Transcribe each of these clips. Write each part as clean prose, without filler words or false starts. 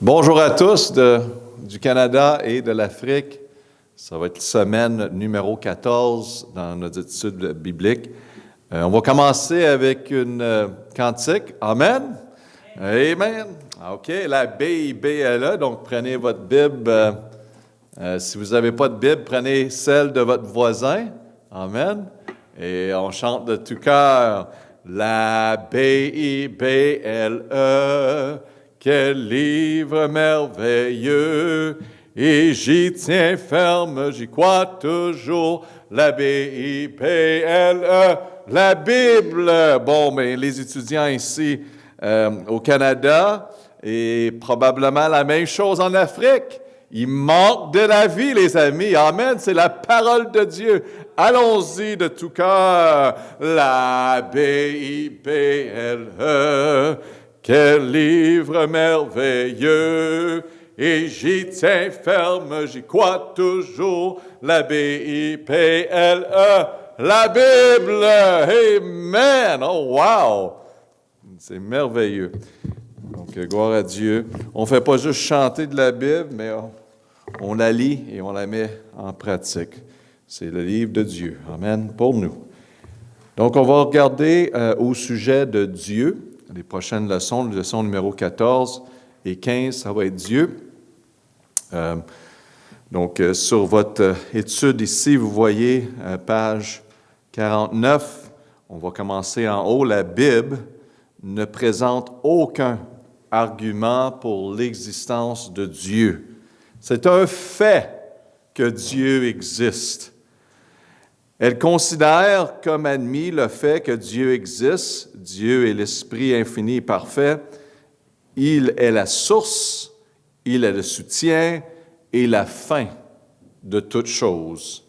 Bonjour à tous du Canada et de l'Afrique. Ça va être semaine numéro 14 dans nos études bibliques. On va commencer avec une cantique. Amen. Amen. OK, la Bible est là, donc prenez votre Bible. Si vous n'avez pas de Bible, prenez celle de votre voisin. Amen. Et on chante de tout cœur. La Bible. Quel livre merveilleux, et j'y tiens ferme, j'y crois toujours, la Bible, la Bible. Bon, mais les étudiants ici au Canada, et probablement la même chose en Afrique, il manque de la vie, les amis. Amen, c'est la parole de Dieu. Allons-y de tout cœur, la Bible. Quel livre merveilleux, et j'y tiens ferme, j'y crois toujours, la B-I-P-L-E, la Bible, amen, oh wow, c'est merveilleux. Donc, gloire à Dieu. On ne fait pas juste chanter de la Bible, mais on la lit et on la met en pratique. C'est le livre de Dieu, amen, pour nous. Donc, on va regarder au sujet de Dieu. Les prochaines leçons, leçon numéro 14 et 15, ça va être Dieu. Sur votre étude ici, vous voyez, page 49, on va commencer en haut. La Bible ne présente aucun argument pour l'existence de Dieu. C'est un fait que Dieu existe. Elle considère comme admis le fait que Dieu existe. Dieu est l'Esprit infini et parfait. Il est la source, il est le soutien et la fin de toutes choses.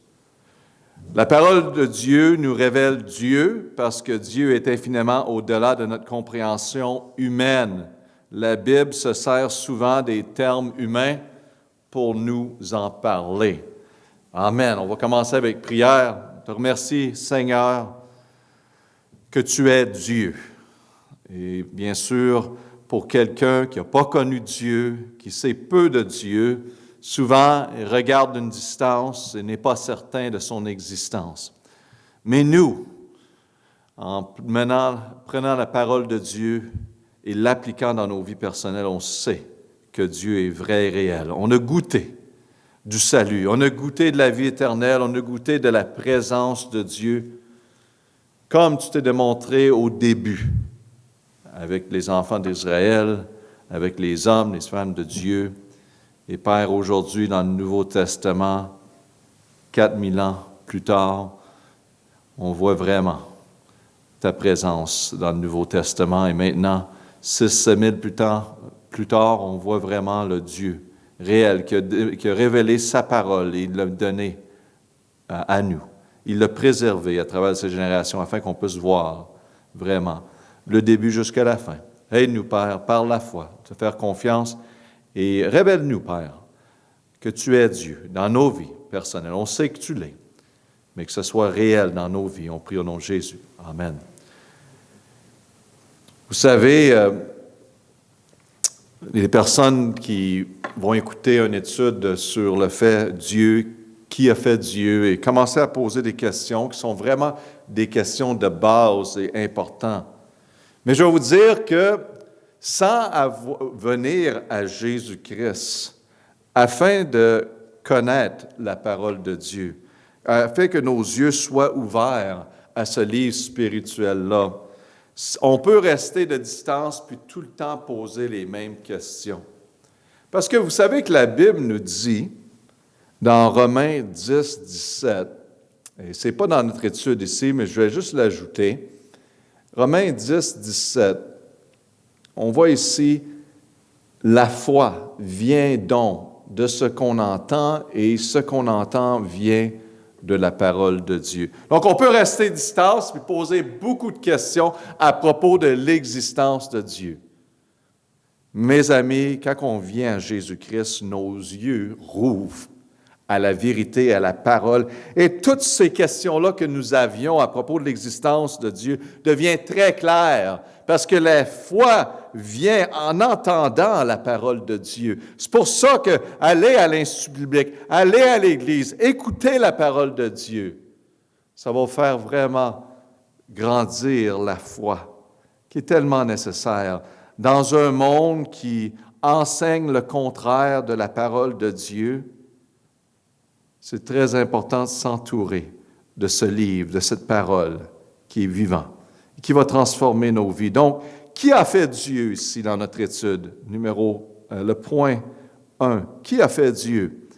La parole de Dieu nous révèle Dieu parce que Dieu est infiniment au-delà de notre compréhension humaine. La Bible se sert souvent des termes humains pour nous en parler. Amen. On va commencer avec prière. Je te remercie, Seigneur, que tu es Dieu. Et bien sûr, pour quelqu'un qui n'a pas connu Dieu, qui sait peu de Dieu, souvent il regarde d'une distance et n'est pas certain de son existence. Mais nous, en prenant la parole de Dieu et l'appliquant dans nos vies personnelles, on sait que Dieu est vrai et réel. On a goûté du salut. On a goûté de la vie éternelle, on a goûté de la présence de Dieu, comme tu t'es démontré au début, avec les enfants d'Israël, avec les hommes, les femmes de Dieu. Et Père, aujourd'hui, dans le Nouveau Testament, 4000 ans plus tard, on voit vraiment ta présence dans le Nouveau Testament. Et maintenant, 6 000 plus tard, on voit vraiment le Dieu réel, qui a révélé sa parole et il l'a donné à nous. Il l'a préservé à travers ces générations afin qu'on puisse voir vraiment le début jusqu'à la fin. Aide-nous, Père, par la foi, te faire confiance et révèle-nous, Père, que tu es Dieu dans nos vies personnelles. On sait que tu l'es, mais que ce soit réel dans nos vies. On prie au nom de Jésus. Amen. Vous savez, les personnes qui vont écouter une étude sur le fait Dieu, qui a fait Dieu, et commencer à poser des questions qui sont vraiment des questions de base et importantes. Mais je vais vous dire que sans venir à Jésus-Christ, afin de connaître la parole de Dieu, afin que nos yeux soient ouverts à ce livre spirituel-là, on peut rester de distance puis tout le temps poser les mêmes questions. Parce que vous savez que la Bible nous dit, dans Romains 10, 17, et ce n'est pas dans notre étude ici, mais je vais juste l'ajouter, Romains 10, 17, on voit ici, la foi vient donc de ce qu'on entend, et ce qu'on entend vient de la parole de Dieu. Donc, on peut rester à distance et poser beaucoup de questions à propos de l'existence de Dieu. Mes amis, quand on vient à Jésus-Christ, nos yeux rouvrent à la vérité, à la parole. Et toutes ces questions-là que nous avions à propos de l'existence de Dieu deviennent très claires parce que la foi vient en entendant la parole de Dieu. C'est pour ça que aller à l'Institut biblique, aller à l'Église, écouter la parole de Dieu, ça va faire vraiment grandir la foi, qui est tellement nécessaire dans un monde qui enseigne le contraire de la parole de Dieu. C'est très important de s'entourer de ce livre, de cette parole qui est vivant, qui va transformer nos vies. Donc, qui a fait Dieu ici dans notre étude? Le point 1. Qui a fait Dieu?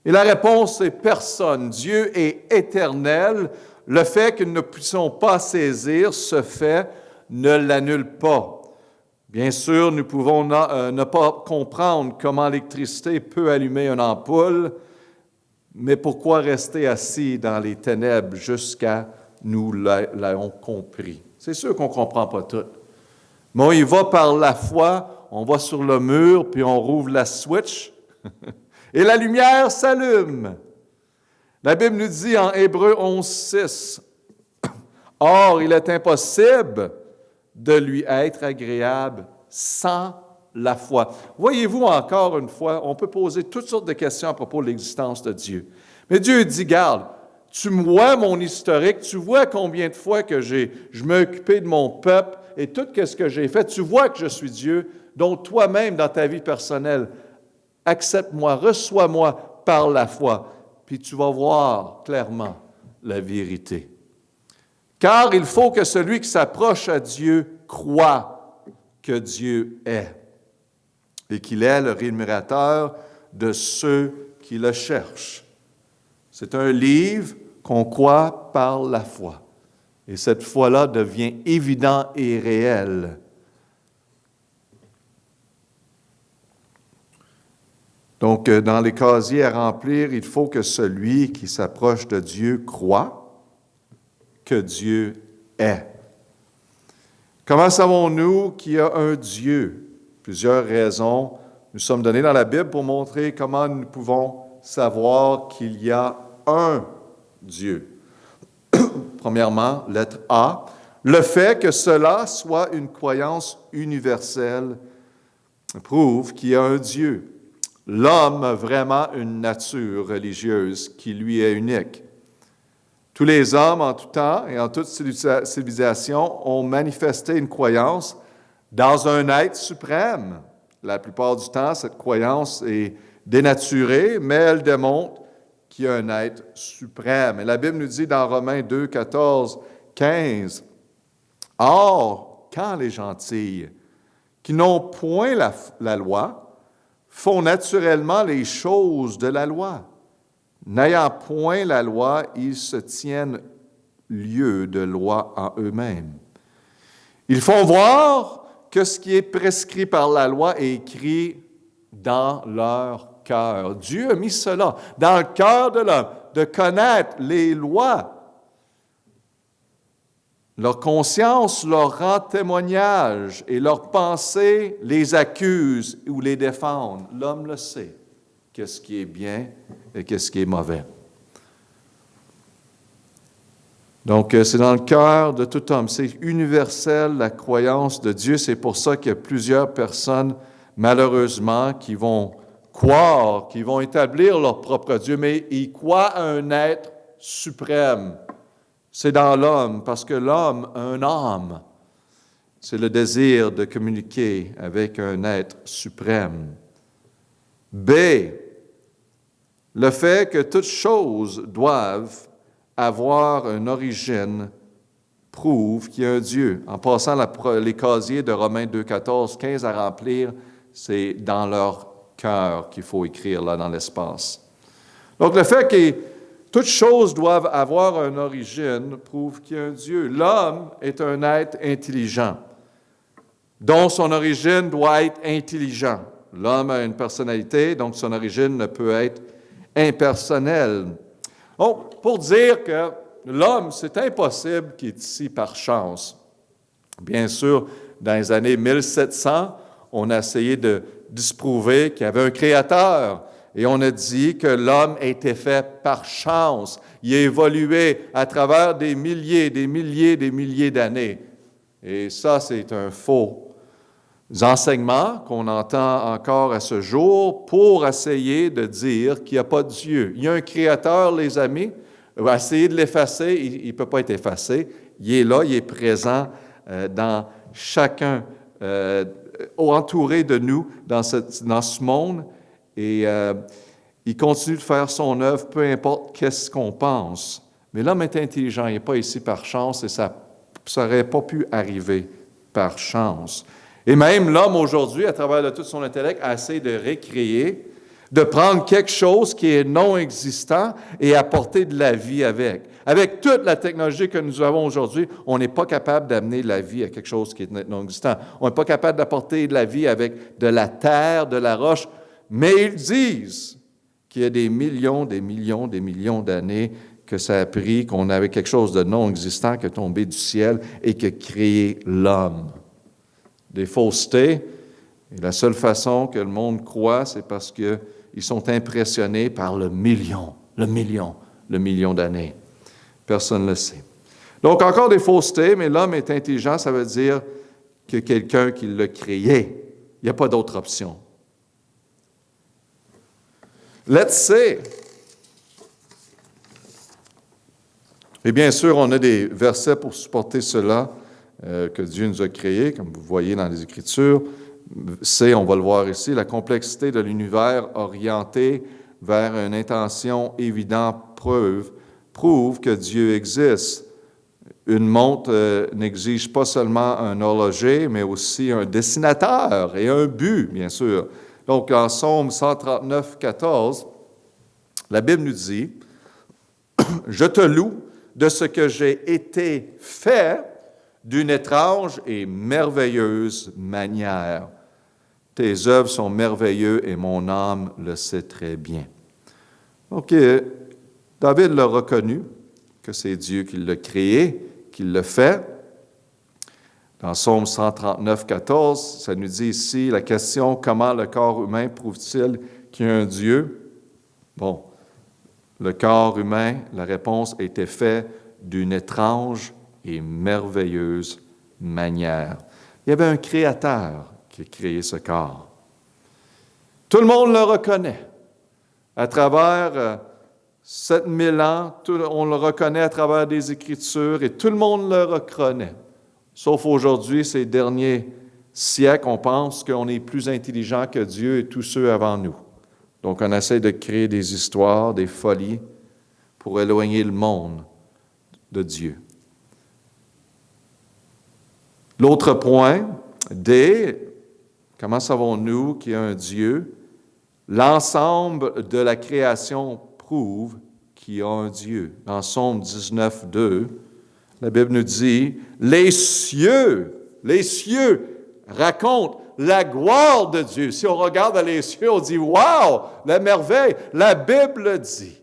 Et la réponse est personne. Dieu est éternel. Le fait que nous ne puissions pas saisir ce fait ne l'annule pas. Bien sûr, nous pouvons ne pas comprendre comment l'électricité peut allumer une ampoule, mais pourquoi rester assis dans les ténèbres jusqu'à nous l'ayons compris? C'est sûr qu'on ne comprend pas tout. Mais on y va par la foi, on va sur le mur, puis on rouvre la switch, et la lumière s'allume. La Bible nous dit en Hébreux 11:6, « Or, il est impossible de lui être agréable sans la foi. » Voyez-vous, encore une fois, on peut poser toutes sortes de questions à propos de l'existence de Dieu. Mais Dieu dit, garde, tu me vois mon historique, tu vois combien de fois que je m'ai occupé de mon peuple et tout ce que j'ai fait, tu vois que je suis Dieu, donc toi-même dans ta vie personnelle, accepte-moi, reçois-moi par la foi, puis tu vas voir clairement la vérité. Car il faut que celui qui s'approche à Dieu croit que Dieu est et qu'il est le rémunérateur de ceux qui le cherchent. C'est un livre qu'on croit par la foi. Et cette foi-là devient évidente et réelle. Donc, dans les casiers à remplir, il faut que celui qui s'approche de Dieu croit que Dieu est. Comment savons-nous qu'il y a un Dieu? Plusieurs raisons nous sommes données dans la Bible pour montrer comment nous pouvons savoir qu'il y a un Dieu. Premièrement, lettre A, le fait que cela soit une croyance universelle prouve qu'il y a un Dieu. L'homme a vraiment une nature religieuse qui lui est unique. Tous les hommes en tout temps et en toute civilisation ont manifesté une croyance dans un être suprême. La plupart du temps, cette croyance est dénaturée, mais elle démontre qu'il y a un être suprême. Et la Bible nous dit dans Romains 2, 14, 15, « Or, quand les gentils, qui n'ont point la loi, font naturellement les choses de la loi, n'ayant point la loi, ils se tiennent lieu de loi en eux-mêmes. Ils font voir que ce qui est prescrit par la loi est écrit dans leur cœur. Dieu a mis cela dans le cœur de l'homme, de connaître les lois. Leur conscience leur rend témoignage et leurs pensées les accusent ou les défendent. L'homme le sait, qu'est-ce qui est bien et qu'est-ce qui est mauvais. Donc, c'est dans le cœur de tout homme. C'est universel, la croyance de Dieu. C'est pour ça qu'il y a plusieurs personnes, malheureusement, qui vont croire, qui vont établir leur propre Dieu, mais ils croient à un être suprême. C'est dans l'homme, parce que l'homme a une âme. C'est le désir de communiquer avec un être suprême. B, le fait que toutes choses doivent avoir une origine prouve qu'il y a un Dieu. En passant les casiers de Romains 2, 14, 15 à remplir, c'est dans leur cœur qu'il faut écrire là dans l'espace. Donc le fait que toutes choses doivent avoir une origine prouve qu'il y a un Dieu. L'homme est un être intelligent, dont son origine doit être intelligent. L'homme a une personnalité, donc son origine ne peut être impersonnelle. Donc, pour dire que l'homme, c'est impossible qu'il est ici par chance. Bien sûr, dans les années 1700, on a essayé de disprouver qu'il y avait un créateur. Et on a dit que l'homme a été fait par chance. Il a évolué à travers des milliers d'années. Et ça, c'est un faux enseignement qu'on entend encore à ce jour pour essayer de dire qu'il n'y a pas de Dieu. Il y a un Créateur, les amis. On va essayer de l'effacer. Il ne peut pas être effacé. Il est là, il est présent dans chacun, entouré de nous dans ce monde. Et il continue de faire son œuvre, peu importe qu'est-ce qu'on pense. Mais l'homme est intelligent, il n'est pas ici par chance et ça n'aurait pas pu arriver par chance. Et même l'homme aujourd'hui, à travers de tout son intellect, a essayé de récréer, de prendre quelque chose qui est non existant et apporter de la vie avec. Avec toute la technologie que nous avons aujourd'hui, on n'est pas capable d'amener la vie à quelque chose qui est non existant. On n'est pas capable d'apporter de la vie avec de la terre, de la roche. Mais ils disent qu'il y a des millions d'années que ça a pris, qu'on avait quelque chose de non existant qui est tombé du ciel et qui a créé l'homme. Des faussetés. Et la seule façon que le monde croit, c'est parce qu'ils sont impressionnés par le million d'années. Personne ne le sait. Donc, encore des faussetés, mais l'homme est intelligent, ça veut dire que quelqu'un qui l'a créé. Il n'y a pas d'autre option. Let's say. Et bien sûr, on a des versets pour supporter cela que Dieu nous a créés, comme vous voyez dans les Écritures. C'est, on va le voir ici, la complexité de l'univers orienté vers une intention évidente prouve que Dieu existe. Une montre n'exige pas seulement un horloger, mais aussi un dessinateur et un but, bien sûr. Donc, en Psaume 139, 14, la Bible nous dit « Je te loue de ce que j'ai été fait d'une étrange et merveilleuse manière. Tes œuvres sont merveilleuses et mon âme le sait très bien. » Donc, David l'a reconnu, que c'est Dieu qui l'a créé, qui l'a fait. Dans Psaume 139, 14, ça nous dit ici la question « Comment le corps humain prouve-t-il qu'il y a un Dieu? » Bon, le corps humain, la réponse a été faite d'une étrange et merveilleuse manière. Il y avait un créateur qui a créé ce corps. Tout le monde le reconnaît. À travers 7000 ans, on le reconnaît à travers des Écritures et tout le monde le reconnaît. Sauf aujourd'hui, ces derniers siècles, on pense qu'on est plus intelligent que Dieu et tous ceux avant nous. Donc, on essaie de créer des histoires, des folies pour éloigner le monde de Dieu. L'autre point, D, comment savons-nous qu'il y a un Dieu? L'ensemble de la création prouve qu'il y a un Dieu. Dans Psaume 19, 2, la Bible nous dit, les cieux racontent la gloire de Dieu. Si on regarde les cieux, on dit, wow, la merveille. La Bible dit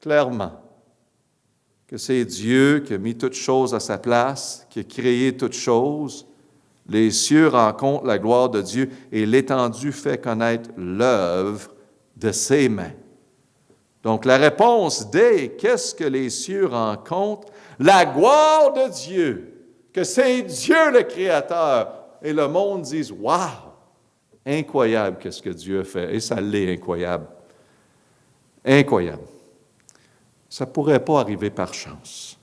clairement que c'est Dieu qui a mis toutes choses à sa place, qui a créé toutes choses. Les cieux rencontrent la gloire de Dieu et l'étendue fait connaître l'œuvre de ses mains. Donc, la réponse D, qu'est-ce que les cieux rencontrent? La gloire de Dieu, que c'est Dieu le Créateur. Et le monde dit, wow, incroyable qu'est-ce que Dieu a fait. Et ça l'est incroyable. Incroyable. Ça ne pourrait pas arriver par chance.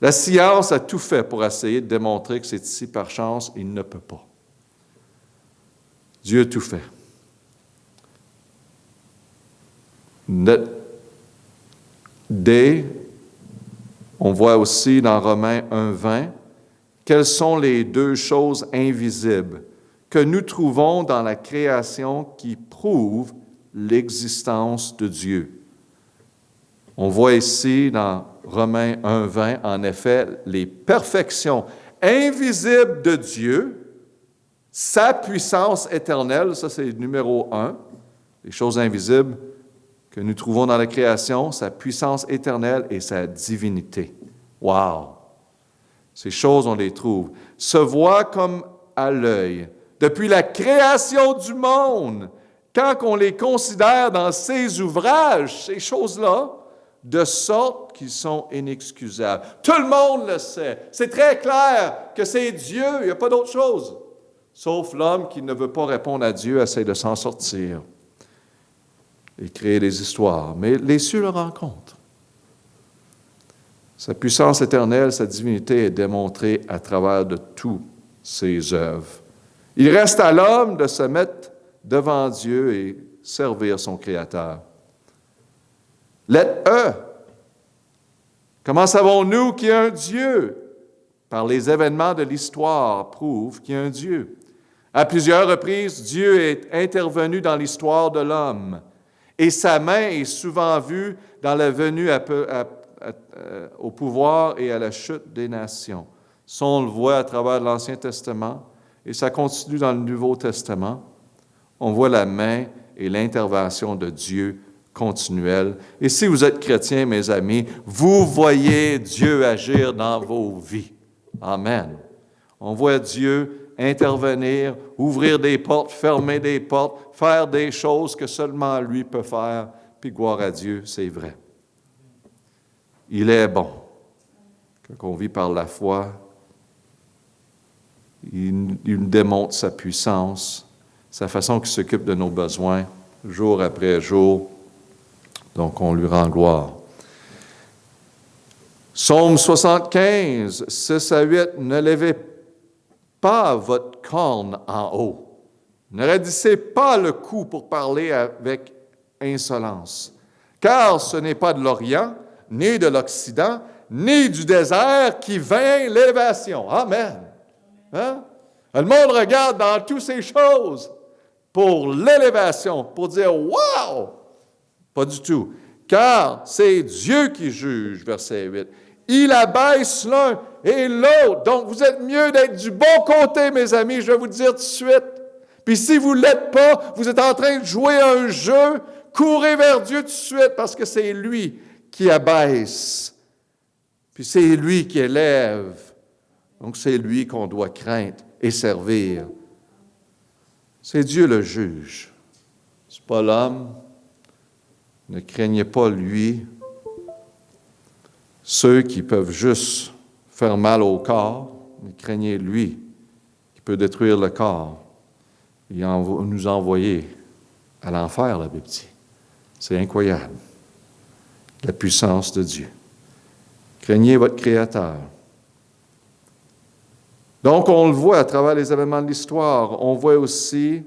La science a tout fait pour essayer de démontrer que c'est ici par chance. Il ne peut pas. Dieu a tout fait. D, on voit aussi dans Romains 1:20, quelles sont les deux choses invisibles que nous trouvons dans la création qui prouvent l'existence de Dieu. On voit ici dans Romains 1:20, en effet, les perfections invisibles de Dieu, sa puissance éternelle, ça c'est le numéro 1, les choses invisibles que nous trouvons dans la création, sa puissance éternelle et sa divinité. Wow! Ces choses, on les trouve. Se voient comme à l'œil. Depuis la création du monde, quand on les considère dans ses ouvrages, ces choses-là, de sorte qu'ils sont inexcusables. Tout le monde le sait. C'est très clair que c'est Dieu, il n'y a pas d'autre chose. Sauf l'homme qui ne veut pas répondre à Dieu, essaie de s'en sortir et créer des histoires. Mais les cieux le rencontrent. Sa puissance éternelle, sa divinité est démontrée à travers de toutes ses œuvres. Il reste à l'homme de se mettre devant Dieu et servir son Créateur. Let-e. Comment savons-nous qu'il y a un Dieu? Par les événements de l'histoire prouvent qu'il y a un Dieu. À plusieurs reprises, Dieu est intervenu dans l'histoire de l'homme et sa main est souvent vue dans la venue au pouvoir et à la chute des nations. Ça, on le voit à travers l'Ancien Testament et ça continue dans le Nouveau Testament. On voit la main et l'intervention de Dieu continuelle. Et si vous êtes chrétien, mes amis, vous voyez Dieu agir dans vos vies. Amen. On voit Dieu intervenir, ouvrir des portes, fermer des portes, faire des choses que seulement lui peut faire. Puis gloire à Dieu, c'est vrai. Il est bon. Quand on vit par la foi, il démontre sa puissance, sa façon qu'il s'occupe de nos besoins, jour après jour. Donc, on lui rend gloire. Psaume 75, 6 à 8, « Ne levez pas votre corne en haut. Ne raidissez pas le cou pour parler avec insolence. Car ce n'est pas de l'Orient, ni de l'Occident, ni du désert qui vint l'élévation. » Amen. Hein? Le monde regarde dans toutes ces choses pour l'élévation, pour dire « Wow! » Pas du tout. Car c'est Dieu qui juge, verset 8. Il abaisse l'un et l'autre. Donc, vous êtes mieux d'être du bon côté, mes amis, je vais vous le dire tout de suite. Puis si vous ne l'êtes pas, vous êtes en train de jouer à un jeu, courez vers Dieu tout de suite parce que c'est lui qui abaisse. Puis c'est lui qui élève. Donc, c'est lui qu'on doit craindre et servir. C'est Dieu le juge. C'est pas l'homme. Ne craignez pas lui. Ceux qui peuvent juste faire mal au corps, mais craignez lui qui peut détruire le corps et nous envoyer à l'enfer, la Bible dit. C'est incroyable. La puissance de Dieu. Craignez votre Créateur. Donc, on le voit à travers les événements de l'histoire. On voit aussi,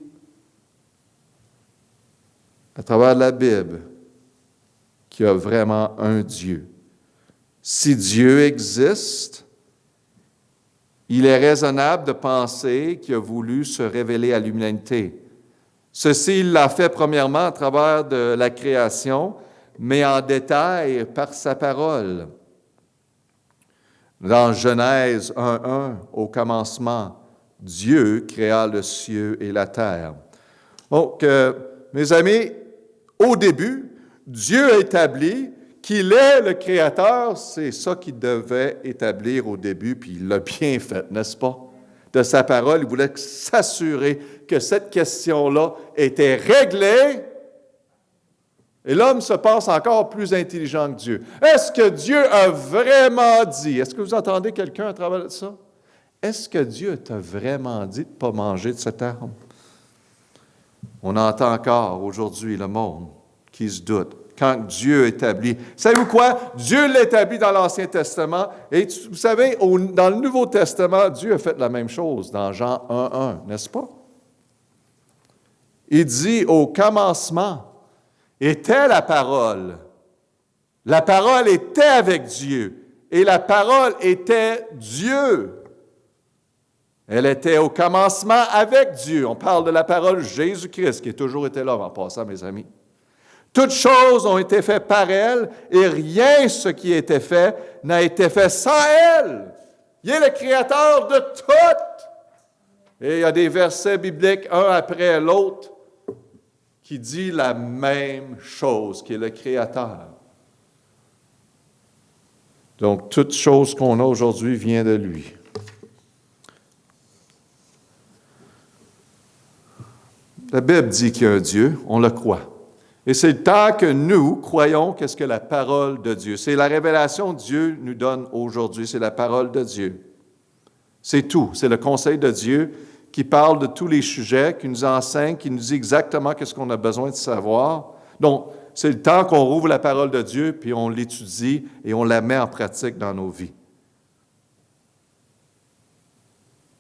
à travers la Bible, qu'il y a vraiment un Dieu. Si Dieu existe, il est raisonnable de penser qu'il a voulu se révéler à l'humanité. Ceci, il l'a fait premièrement à travers de la création, mais en détail par sa parole. Dans Genèse 1:1, au commencement, Dieu créa le ciel et la terre. Donc, mes amis, au début, Dieu a établi qu'il est le Créateur, c'est ça qu'il devait établir au début, puis il l'a bien fait, n'est-ce pas? De sa parole, il voulait s'assurer que cette question-là était réglée, et l'homme se pense encore plus intelligent que Dieu. Est-ce que Dieu a vraiment dit? Est-ce que vous entendez quelqu'un à travers de ça? Est-ce que Dieu t'a vraiment dit de ne pas manger de cette arbre? On entend encore aujourd'hui le monde qui se doute. Quand Dieu établit. Savez-vous quoi? Dieu l'établit dans l'Ancien Testament. Et vous savez, dans le Nouveau Testament, Dieu a fait la même chose dans Jean 1:1, n'est-ce pas? Il dit, au commencement était la parole. La parole était avec Dieu. Et la parole était Dieu. Elle était au commencement avec Dieu. On parle de la parole Jésus-Christ, qui a toujours été là en passant, mes amis. Toutes choses ont été faites par elle, et rien ce qui a été fait n'a été fait sans elle. Il est le créateur de tout. Et il y a des versets bibliques, un après l'autre, qui dit la même chose, qui est le créateur. Donc, toute chose qu'on a aujourd'hui vient de lui. La Bible dit qu'il y a un Dieu, on le croit. Et c'est le temps que nous croyons qu'est-ce que la parole de Dieu. C'est la révélation que Dieu nous donne aujourd'hui, c'est la parole de Dieu. C'est tout, c'est le conseil de Dieu qui parle de tous les sujets, qui nous enseigne, qui nous dit exactement qu'est-ce qu'on a besoin de savoir. Donc, c'est le temps qu'on rouvre la parole de Dieu, puis on l'étudie et on la met en pratique dans nos vies.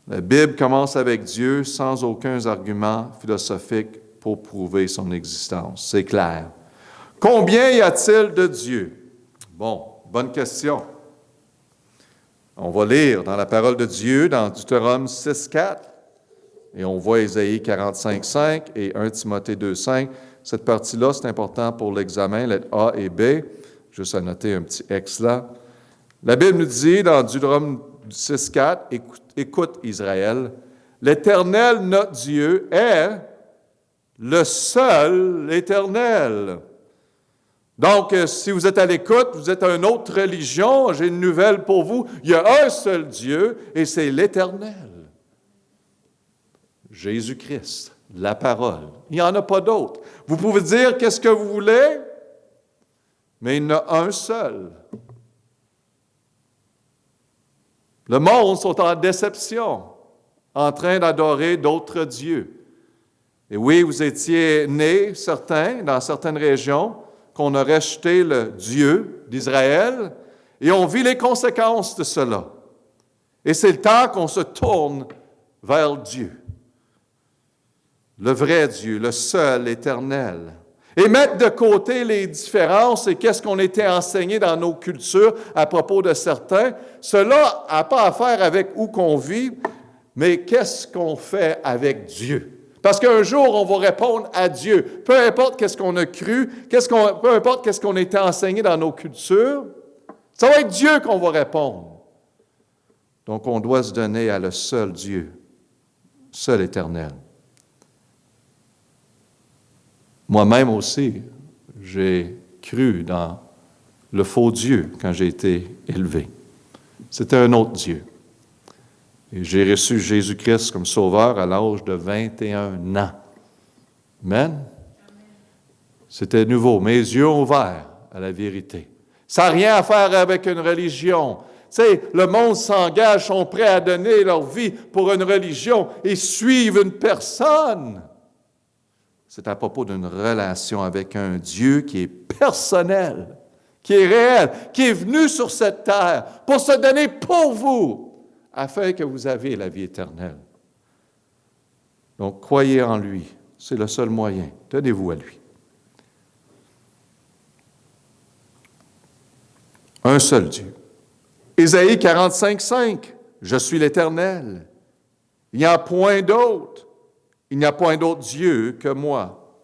La Bible commence avec Dieu sans aucun argument philosophique pour prouver son existence. C'est clair. Combien y a-t-il de Dieu? Bon, bonne question. On va lire dans la parole de Dieu, dans Deutéronome 6,4, et on voit Ésaïe 45,5 et 1 Timothée 2,5. Cette partie-là, c'est important pour l'examen, lettres A et B. Juste à noter un petit X là. La Bible nous dit dans Deutéronome 6,4, écoute Israël, l'Éternel, notre Dieu, est le seul Éternel. Donc, si vous êtes à l'écoute, vous êtes à une autre religion, j'ai une nouvelle pour vous. Il y a un seul Dieu et c'est l'Éternel. Jésus-Christ, la parole. Il n'y en a pas d'autre. Vous pouvez dire qu'est-ce que vous voulez, mais il y en a un seul. Le monde sont en déception, en train d'adorer d'autres dieux. Et oui, vous étiez nés, certains, dans certaines régions, qu'on a rejeté le Dieu d'Israël, et on vit les conséquences de cela. Et c'est le temps qu'on se tourne vers Dieu, le vrai Dieu, le seul éternel. Et mettre de côté les différences et qu'est-ce qu'on était enseigné dans nos cultures à propos de certains, cela n'a pas à faire avec où qu'on vit, mais qu'est-ce qu'on fait avec Dieu. Parce qu'un jour, on va répondre à Dieu. Peu importe qu'est-ce qu'on a cru, peu importe qu'est-ce qu'on a été enseigné dans nos cultures, ça va être Dieu qu'on va répondre. Donc, on doit se donner à le seul Dieu, seul éternel. Moi-même aussi, j'ai cru dans le faux Dieu quand j'ai été élevé. C'était un autre Dieu. Et j'ai reçu Jésus-Christ comme sauveur à l'âge de 21 ans. Amen? C'était nouveau. Mes yeux ont ouvert à la vérité. Ça n'a rien à faire avec une religion. Tu sais, le monde s'engage, sont prêts à donner leur vie pour une religion et suivent une personne. C'est à propos d'une relation avec un Dieu qui est personnel, qui est réel, qui est venu sur cette terre pour se donner pour vous, afin que vous ayez la vie éternelle. Donc, croyez en lui. C'est le seul moyen. Tenez-vous à lui. Un seul Dieu. Ésaïe 45,5. Je suis l'Éternel. Il n'y a point d'autre. Il n'y a point d'autre Dieu que moi.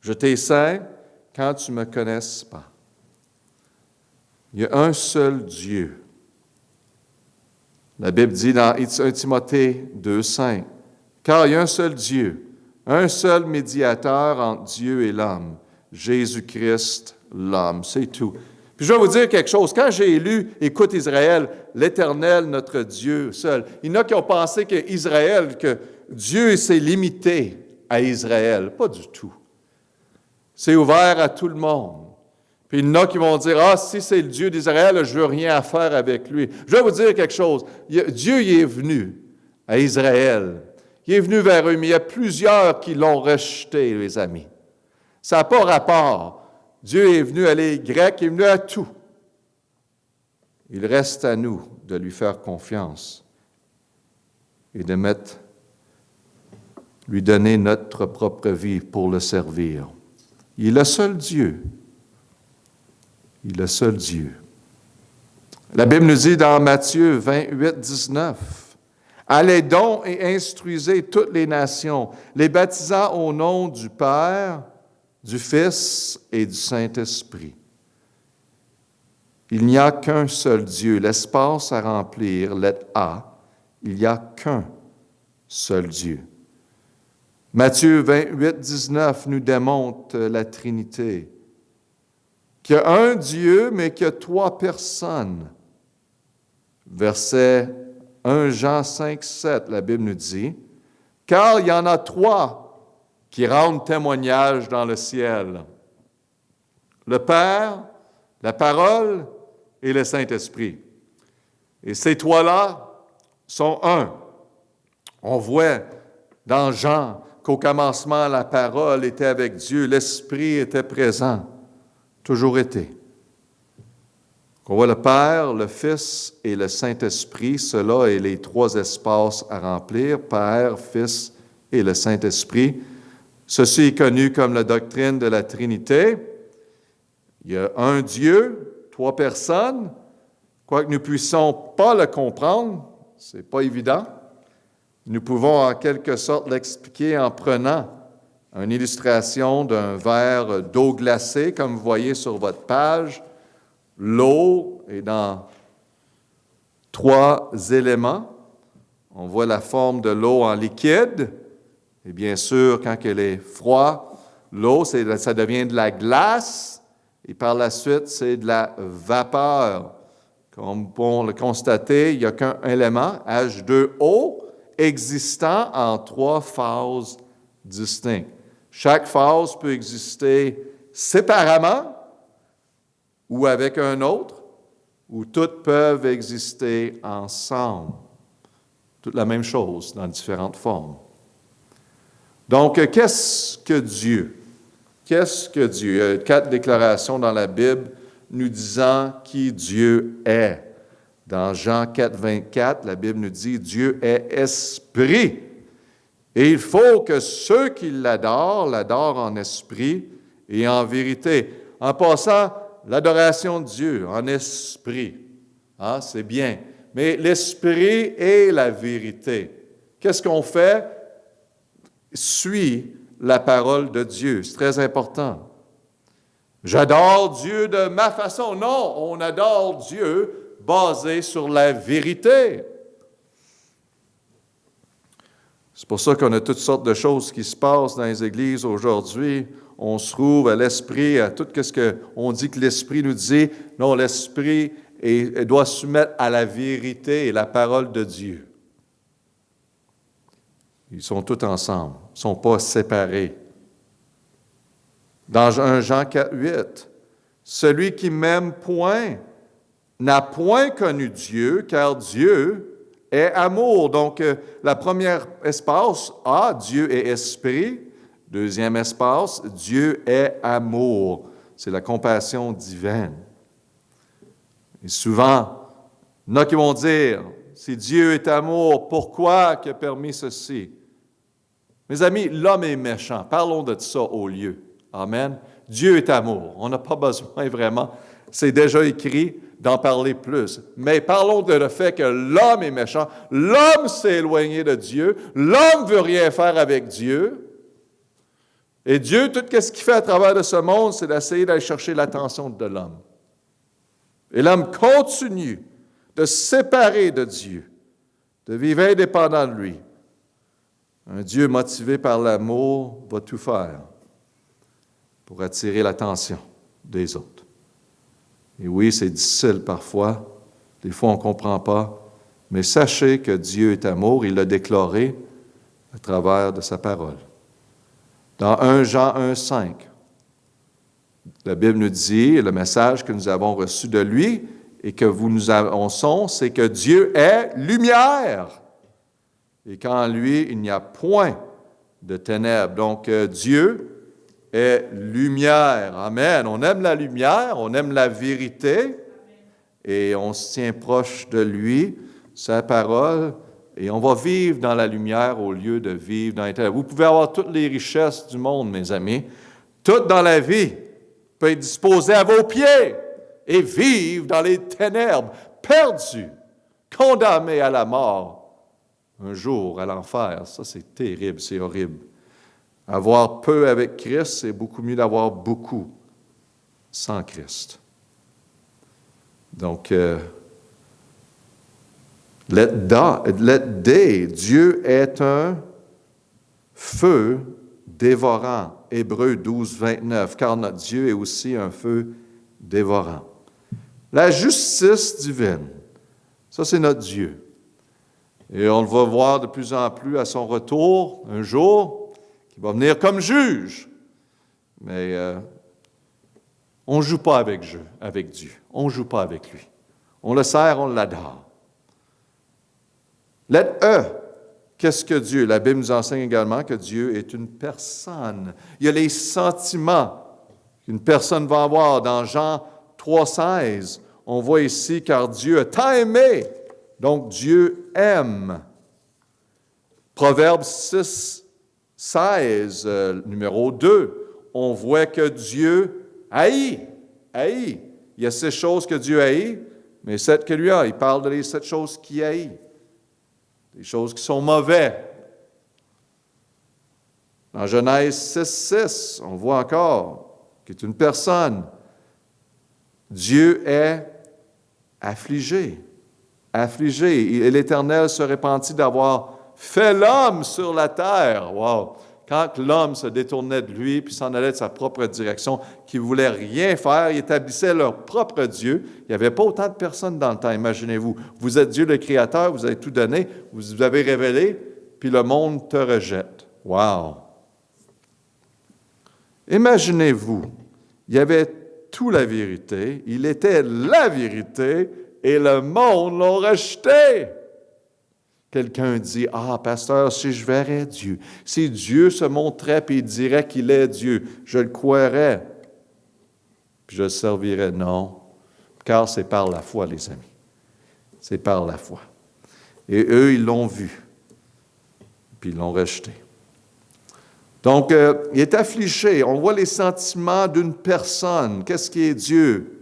Je t'ai saint quand tu ne me connaisses pas. Il y a un seul Dieu. La Bible dit dans 1 Timothée 2,5, « Car il y a un seul Dieu, un seul médiateur entre Dieu et l'homme, Jésus-Christ, l'homme. » C'est tout. Puis je vais vous dire quelque chose. Quand j'ai lu « Écoute Israël, l'Éternel, notre Dieu seul », il y en a qui ont pensé que Dieu s'est limité à Israël. Pas du tout. C'est ouvert à tout le monde. Puis il y en a qui vont dire, « Ah, si c'est le Dieu d'Israël, je ne veux rien à faire avec lui. » Je vais vous dire quelque chose. Dieu il est venu à Israël. Il est venu vers eux, mais il y a plusieurs qui l'ont rejeté, les amis. Ça n'a pas rapport. Dieu est venu à les Grecs, il est venu à tout. Il reste à nous de lui faire confiance et de lui donner notre propre vie pour le servir. Il est le seul Dieu. Il est le seul Dieu. La Bible nous dit dans Matthieu 28, 19, « Allez donc et instruisez toutes les nations, les baptisant au nom du Père, du Fils et du Saint-Esprit. » Il n'y a qu'un seul Dieu, l'espace à remplir, lettre A, il n'y a qu'un seul Dieu. Matthieu 28, 19 nous démontre la Trinité, qu'il y a un Dieu, mais qu'il y a trois personnes. Verset 1 Jean 5, 7, la Bible nous dit, « car il y en a 3 qui rendent témoignage dans le ciel. Le Père, la Parole et le Saint-Esprit. Et ces 3-là sont un. On voit dans Jean qu'au commencement, la Parole était avec Dieu, l'Esprit était présent, toujours été. On voit le Père, le Fils et le Saint-Esprit, cela est les 3 espaces à remplir, Père, Fils et le Saint-Esprit. Ceci est connu comme la doctrine de la Trinité. Il y a un Dieu, 3 personnes, quoique nous ne puissions pas le comprendre, ce n'est pas évident. Nous pouvons en quelque sorte l'expliquer en prenant une illustration d'un verre d'eau glacée, comme vous voyez sur votre page. L'eau est dans 3 éléments. On voit la forme de l'eau en liquide. Et bien sûr, quand elle est froide, l'eau, ça devient de la glace. Et par la suite, c'est de la vapeur. Comme on le constater, il n'y a qu'un élément, H2O, existant en 3 phases distinctes. Chaque phase peut exister séparément ou avec un autre, ou toutes peuvent exister ensemble. Toute la même chose dans différentes formes. Donc, qu'est-ce que Dieu? Qu'est-ce que Dieu? Il y a 4 déclarations dans la Bible nous disant qui Dieu est. Dans Jean 4, 24, la Bible nous dit « Dieu est esprit ». Et il faut que ceux qui l'adorent en esprit et en vérité. En passant, l'adoration de Dieu en esprit, c'est bien. Mais l'esprit est la vérité. Qu'est-ce qu'on fait? Suis la parole de Dieu. C'est très important. J'adore Dieu de ma façon. Non, on adore Dieu basé sur la vérité. C'est pour ça qu'on a toutes sortes de choses qui se passent dans les églises aujourd'hui. On se trouve à l'esprit, à tout ce qu'on dit que l'esprit nous dit. Non, l'esprit doit se soumettre à la vérité et la parole de Dieu. Ils sont tous ensemble, ils ne sont pas séparés. Dans 1 Jean 4, 8, « Celui qui m'aime point n'a point connu Dieu, car Dieu est amour. » Donc, la première espace, Dieu est esprit. Deuxième espace, Dieu est amour. C'est la compassion divine. Et souvent, il y en a qui vont dire, si Dieu est amour, pourquoi il a permis ceci? Mes amis, l'homme est méchant. Parlons de ça au lieu. Amen. Dieu est amour. On n'a pas besoin vraiment, c'est déjà écrit, d'en parler plus. Mais parlons de le fait que l'homme est méchant. L'homme s'est éloigné de Dieu. L'homme ne veut rien faire avec Dieu. Et Dieu, tout ce qu'il fait à travers de ce monde, c'est d'essayer d'aller chercher l'attention de l'homme. Et l'homme continue de se séparer de Dieu, de vivre indépendant de lui. Un Dieu motivé par l'amour va tout faire pour attirer l'attention des autres. Et oui, c'est difficile parfois, des fois on ne comprend pas, mais sachez que Dieu est amour, il l'a déclaré à travers de sa parole. Dans 1 Jean 1, 5, la Bible nous dit, le message que nous avons reçu de lui et que vous nous annonçons, c'est que Dieu est lumière. Et qu'en lui, il n'y a point de ténèbres. Donc, Dieu est lumière. Amen. On aime la lumière, on aime la vérité et on se tient proche de lui, sa parole, et on va vivre dans la lumière au lieu de vivre dans les ténèbres. Vous pouvez avoir toutes les richesses du monde, mes amis. Tout dans la vie peut être disposé à vos pieds et vivre dans les ténèbres, perdu, condamné à la mort. Un jour à l'enfer, ça c'est terrible, c'est horrible. Avoir peu avec Christ, c'est beaucoup mieux d'avoir beaucoup sans Christ. Donc, let day, Dieu est un feu dévorant. Hébreux 12, 29, car notre Dieu est aussi un feu dévorant. La justice divine, ça c'est notre Dieu. Et on le va voir de plus en plus à son retour, un jour, qui va venir comme juge. Mais on ne joue pas avec Dieu. On ne joue pas avec lui. On le sert, on l'adore. Lettre E. Qu'est-ce que Dieu? La Bible nous enseigne également que Dieu est une personne. Il y a les sentiments qu'une personne va avoir. Dans Jean 3,16, on voit ici, car Dieu a tant aimé. Donc, Dieu aime. Proverbe 6,16, numéro 2, on voit que Dieu haït. Haït. Il y a 6 choses que Dieu haït, mais 7 que lui a. Il parle des 7 choses qu'il haït. Des choses qui sont mauvaises. Dans Genèse 6,6, on voit encore qu'il est une personne. Dieu est affligé. Affligé. Et l'Éternel se repentit d'avoir fait l'homme sur la terre. Wow! Quand l'homme se détournait de lui, puis s'en allait de sa propre direction, qui ne voulait rien faire, il établissait leur propre Dieu. Il n'y avait pas autant de personnes dans le temps, imaginez-vous. Vous êtes Dieu le Créateur, vous avez tout donné, vous avez révélé, puis le monde te rejette. Wow! Imaginez-vous, il y avait toute la vérité, il était la vérité, et le monde l'a rejeté. Quelqu'un dit, « Ah, pasteur, si je verrais Dieu, si Dieu se montrait et il dirait qu'il est Dieu, je le croirais, puis je le servirais. » Non, car c'est par la foi, les amis. C'est par la foi. Et eux, ils l'ont vu, puis ils l'ont rejeté. Donc, il est affligé. On voit les sentiments d'une personne. Qu'est-ce qui est Dieu?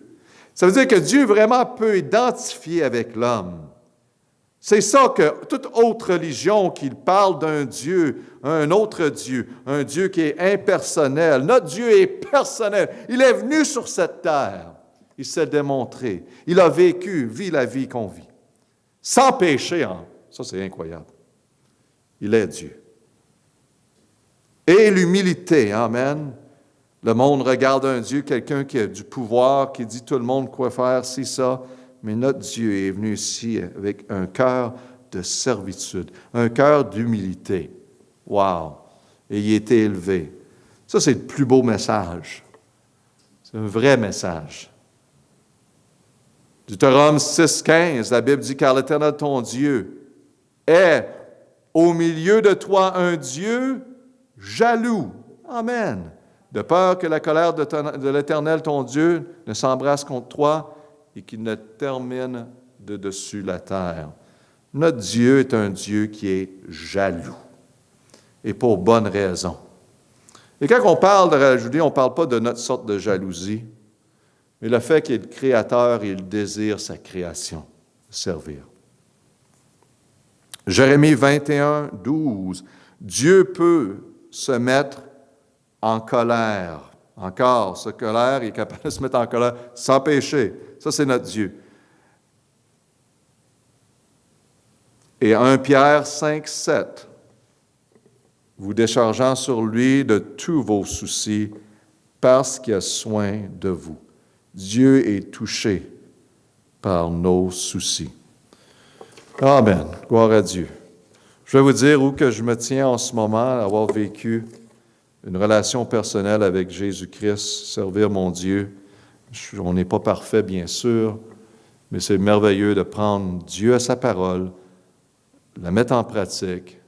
Ça veut dire que Dieu vraiment peut identifier avec l'homme. C'est ça que toute autre religion qui parle d'un Dieu, un autre Dieu, un Dieu qui est impersonnel. Notre Dieu est personnel. Il est venu sur cette terre. Il s'est démontré. Il a vit la vie qu'on vit. Sans péché. Hein? Ça, c'est incroyable. Il est Dieu. Et l'humilité. Amen. Le monde regarde un Dieu, quelqu'un qui a du pouvoir, qui dit tout le monde quoi faire, c'est ça. Mais notre Dieu est venu ici avec un cœur de servitude, un cœur d'humilité. Wow! Et il a été élevé. Ça, c'est le plus beau message. C'est un vrai message. Deutéronome 6,15, la Bible dit, « Car l'Éternel, ton Dieu, est au milieu de toi un Dieu jaloux. » Amen. De peur que la colère de l'Éternel, ton Dieu, ne s'embrasse contre toi, et qu'il ne termine de dessus la terre. Notre Dieu est un Dieu qui est jaloux, et pour bonne raison. Et quand on parle de jalousie, on ne parle pas de notre sorte de jalousie, mais le fait qu'il est le Créateur et il désire sa création, servir. Jérémie 21, 12, Dieu peut se mettre en colère. Encore, ce colère, il est capable de se mettre en colère sans péché. Ça, c'est notre Dieu. Et 1 Pierre 5, 7, vous déchargeant sur lui de tous vos soucis parce qu'il a soin de vous. Dieu est touché par nos soucis. Amen. Gloire à Dieu. Je vais vous dire où que je me tiens en ce moment, avoir vécu une relation personnelle avec Jésus-Christ, servir mon Dieu. On n'est pas parfait, bien sûr, mais c'est merveilleux de prendre Dieu à sa parole, la mettre en pratique,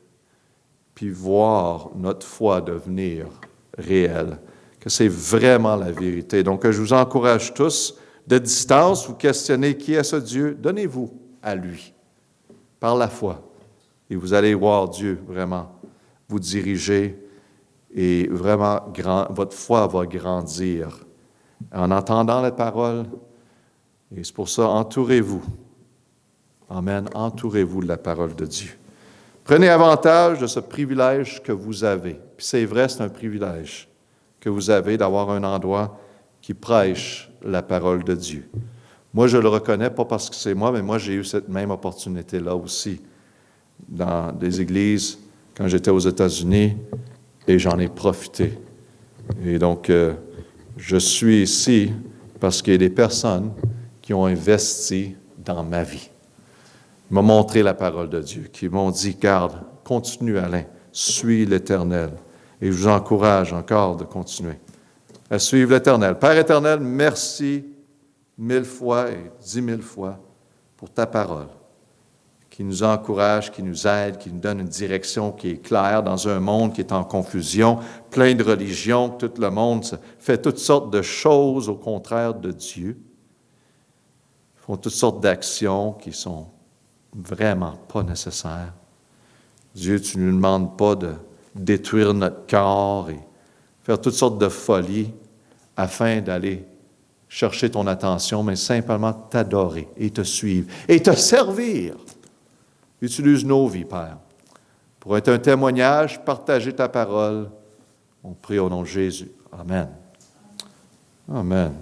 puis voir notre foi devenir réelle, que c'est vraiment la vérité. Donc, je vous encourage tous, de distance, vous questionnez qui est ce Dieu, donnez-vous à lui, par la foi, et vous allez voir Dieu vraiment vous diriger, et vraiment, votre foi va grandir en entendant la parole. Et c'est pour ça, entourez-vous. Amen. Entourez-vous de la parole de Dieu. Prenez avantage de ce privilège que vous avez. Puis c'est vrai, c'est un privilège que vous avez d'avoir un endroit qui prêche la parole de Dieu. Moi, je le reconnais, pas parce que c'est moi, mais moi, j'ai eu cette même opportunité-là aussi dans des églises quand j'étais aux États-Unis. Et j'en ai profité. Et donc, je suis ici parce qu'il y a des personnes qui ont investi dans ma vie. qui m'ont montré la parole de Dieu, qui m'ont dit, garde, continue Alain, suis l'Éternel. Et je vous encourage encore de continuer à suivre l'Éternel. Père éternel, merci 1000 fois et 10 000 fois pour ta parole, qui nous encourage, qui nous aide, qui nous donne une direction qui est claire dans un monde qui est en confusion, plein de religions, tout le monde fait toutes sortes de choses au contraire de Dieu, font toutes sortes d'actions qui sont vraiment pas nécessaires. Dieu, tu ne nous demandes pas de détruire notre corps et faire toutes sortes de folies afin d'aller chercher ton attention, mais simplement t'adorer et te suivre et te servir. Utilise nos vies, Père, pour être un témoignage, partager ta parole. On prie au nom de Jésus. Amen. Amen.